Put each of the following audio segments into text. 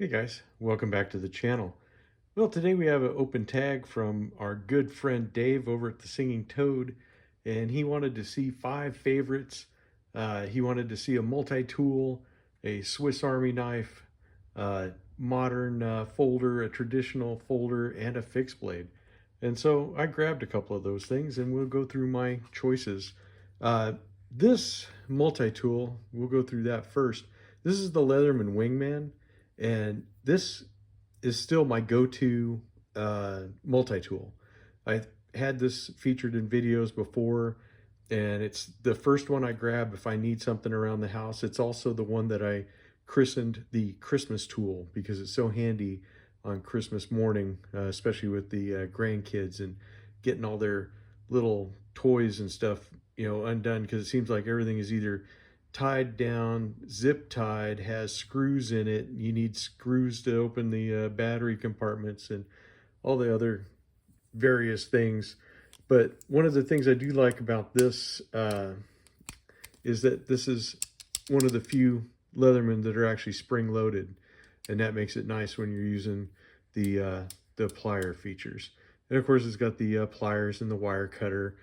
Hey guys, welcome back to the channel. Well, today we have an open tag from our good friend Dave over at the Singing Toad, and he wanted to see 5 favorites. He wanted to see a multi-tool, a Swiss Army knife, modern folder, a traditional folder, and a fixed blade. And so I grabbed a couple of those things, and we'll go through my choices. Uh, this multi-tool, we'll go through that first. This is the Leatherman Wingman. And this is still my go-to multi-tool. I've had this featured in videos before, and it's the first one I grab if I need something around the house. It's also the one that I christened the Christmas tool because it's so handy on Christmas morning, especially with the grandkids and getting all their little toys and stuff, undone, because it seems like everything is either tied down, zip tied, has screws in it. You need screws to open the battery compartments and all the other various things. But one of the things I do like about this is that this is one of the few Leatherman that are actually spring loaded, and that makes it nice when you're using the plier features. And of course, it's got the pliers and the wire cutter,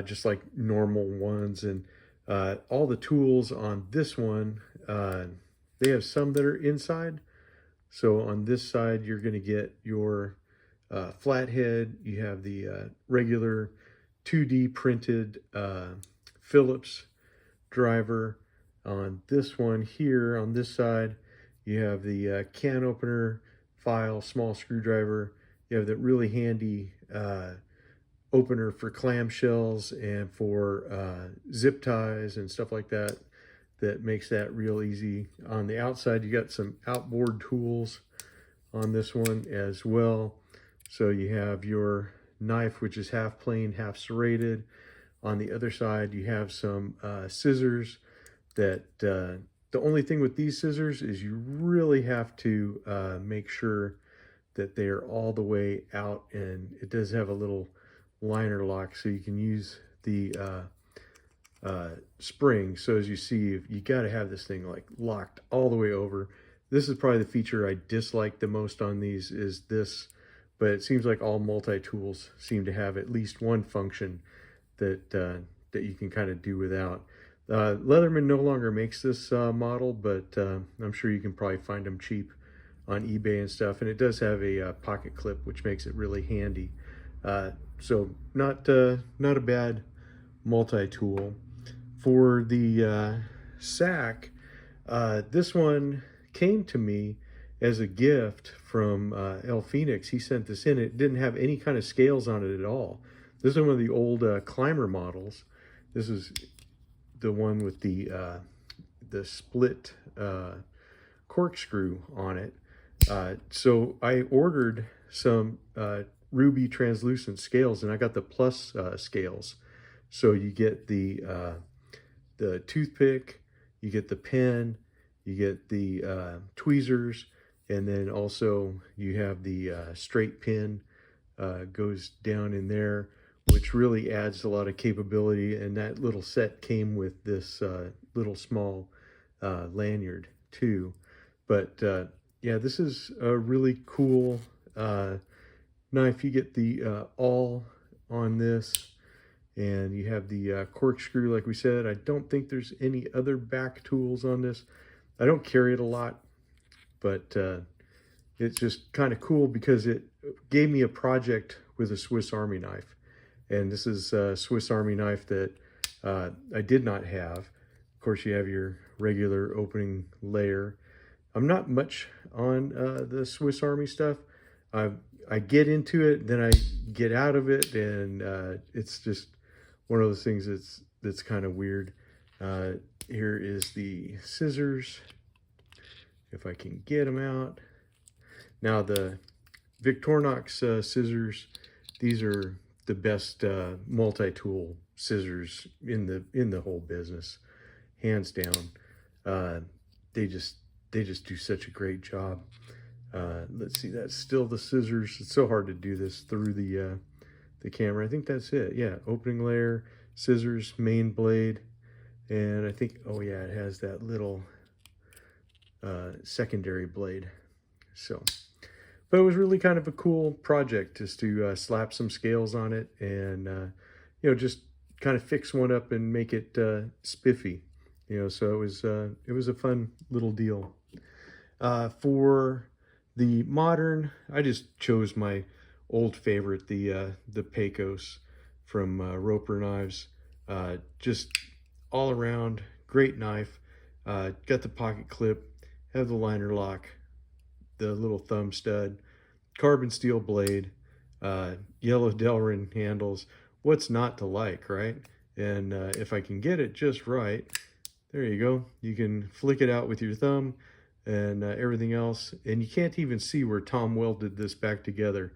just like normal ones. And all the tools on this one, they have some that are inside. So on this side, you're going to get your flathead. You have the regular 2D printed Phillips driver. On this one here, on this side, you have the can opener, file, small screwdriver. You have that really handy opener for clamshells and for zip ties and stuff like that. That makes that real easy. On the outside, you got some outboard tools on this one as well. So you have your knife, which is half plane, half serrated. On the other side, you have some scissors that the only thing with these scissors is you really have to make sure that they are all the way out, and it does have a little liner lock so you can use the spring. So as you see, you got to have this thing like locked all the way over. This is probably the feature I dislike the most on these, is this, but it seems like all multi-tools seem to have at least one function that that you can kind of do without. Leatherman no longer makes this model, but I'm sure you can probably find them cheap on eBay and stuff. And it does have a pocket clip, which makes it really handy. So not a bad multi-tool. For the sack, this one came to me as a gift from El Phoenix. He sent this in. It didn't have any kind of scales on it at all. This is one of the old climber models. This is the one with the split corkscrew on it. So I ordered some ruby translucent scales, and I got the plus scales. So you get the toothpick, you get the pen, you get the tweezers, and then also you have the straight pin goes down in there, which really adds a lot of capability. And that little set came with this little small lanyard too. But yeah, this is a really cool knife. You get the awl on this, and you have the corkscrew, like we said. I don't think there's any other back tools on this. I don't carry it a lot, but it's just kind of cool because it gave me a project with a Swiss Army knife. And this is a Swiss Army knife that I did not have. Of course, you have your regular opening layer. I'm not much on the Swiss Army stuff. I get into it, then I get out of it, and it's just one of those things that's kind of weird. Here is the scissors, if I can get them out. Now the Victorinox scissors, these are the best multi-tool scissors in the whole business, hands down. They just do such a great job. Let's see, that's still the scissors. It's so hard to do this through the camera. I think that's it. Yeah, opening layer, scissors, main blade, and I think, oh yeah, it has that little secondary blade So, but it was really kind of a cool project just to slap some scales on it and, just kind of fix one up and make it spiffy. So it was a fun little deal. For the modern, I just chose my old favorite, the Pecos from Roper Knives. Just all around great knife. Got the pocket clip, have the liner lock, the little thumb stud, carbon steel blade, yellow Delrin handles. What's not to like, right? And if I can get it just right, there you go. You can flick it out with your thumb and everything else. And you can't even see where Tom welded this back together.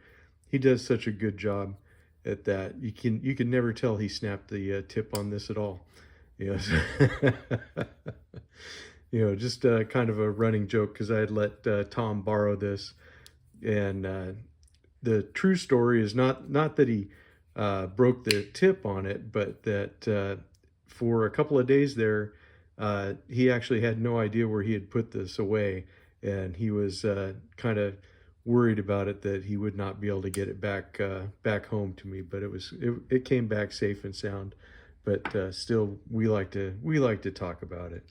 He does such a good job at that. You can never tell he snapped the tip on this at all. Yes. Just kind of a running joke because I had let Tom borrow this. And the true story is not that he broke the tip on it, but that for a couple of days there, he actually had no idea where he had put this away, and he was kind of worried about it that he would not be able to get it back home to me. But it came back safe and sound. But still, we like to talk about it.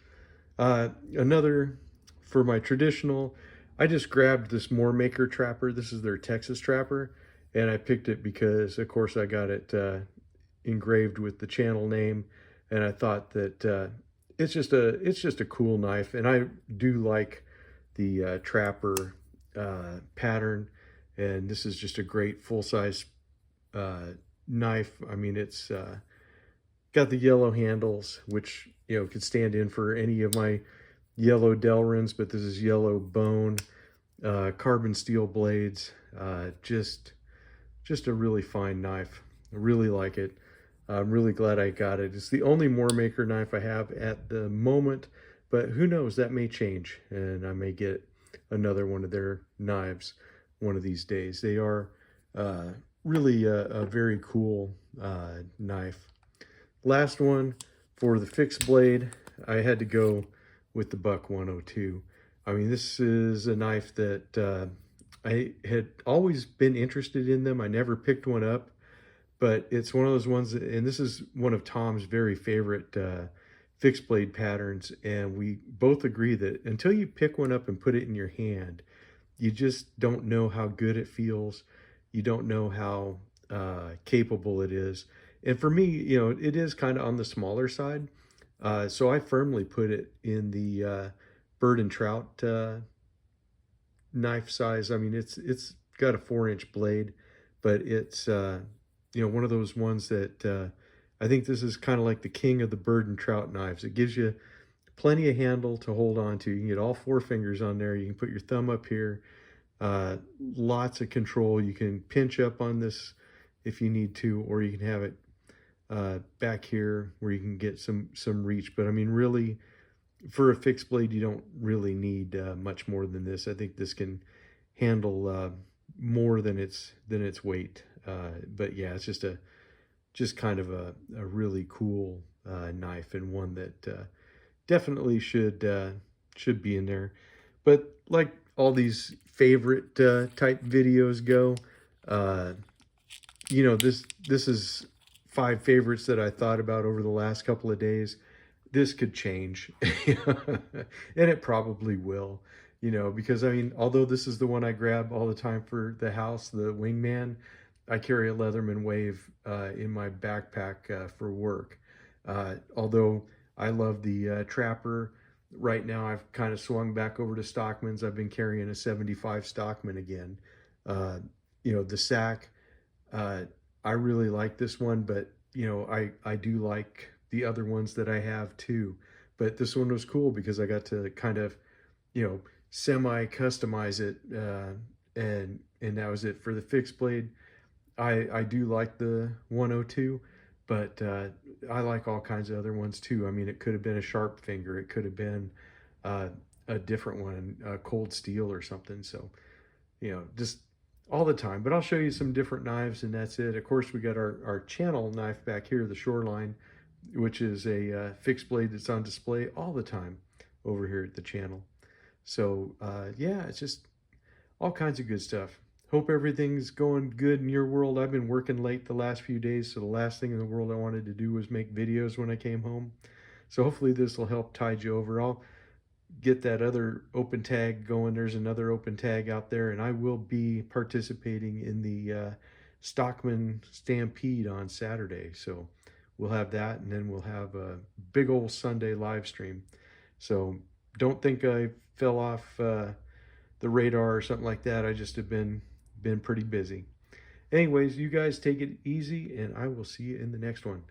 Another for my traditional, I just grabbed this More Maker trapper. This is their Texas trapper, and I picked it because, of course, I got it engraved with the channel name, and I thought that it's just a cool knife, and I do like the trapper pattern, and this is just a great full-size knife. I mean, it's got the yellow handles, which could stand in for any of my yellow Delrins, but this is yellow bone, carbon steel blades. Just a really fine knife. I really like it. I'm really glad I got it. It's the only More Maker knife I have at the moment, but who knows, that may change, and I may get another one of their knives one of these days. They are really a very cool knife. Last one, for the fixed blade, I had to go with the Buck 102. I mean, this is a knife that I had always been interested in them. I never picked one up, but it's one of those ones, and this is one of Tom's very favorite fixed blade patterns, and we both agree that until you pick one up and put it in your hand, you just don't know how good it feels. You don't know how capable it is. And for me, it is kind of on the smaller side. So I firmly put it in the bird and trout knife size. I mean, it's got a 4-inch blade, but it's one of those ones that I think this is kind of like the king of the bird and trout knives. It gives you plenty of handle to hold on to. You can get all 4 fingers on there. You can put your thumb up here. Lots of control. You can pinch up on this if you need to, or you can have it back here where you can get some reach. But I mean, really, for a fixed blade, you don't really need much more than this. I think this can handle more than its weight. But yeah, it's just kind of a really cool knife, and one that definitely should be in there. But like all these favorite type videos go, this is 5 favorites that I thought about over the last couple of days. This could change, and it probably will, because I mean, although this is the one I grab all the time for the house, the Wingman, I carry a Leatherman Wave in my backpack for work. Although I love the Trapper. Right now, I've kind of swung back over to Stockman's. I've been carrying a 75 Stockman again. The Sack, I really like this one, but I do like the other ones that I have too. But this one was cool because I got to kind of semi customize it, and that was it for the fixed blade. I do like the 102, but I like all kinds of other ones too. I mean, it could have been a sharp finger, it could have been a different one, a cold steel or something. So just all the time. But I'll show you some different knives, and that's it. Of course, we got our channel knife back here, the Shoreline, which is a fixed blade that's on display all the time over here at the channel. So yeah, it's just all kinds of good stuff. Hope everything's going good in your world. I've been working late the last few days, so the last thing in the world I wanted to do was make videos when I came home. So hopefully this will help tide you over. I'll get that other open tag going. There's another open tag out there, and I will be participating in the Stockman Stampede on Saturday. So we'll have that, and then we'll have a big old Sunday live stream. So don't think I fell off the radar or something like that. I just have been pretty busy. Anyways, you guys take it easy, and I will see you in the next one.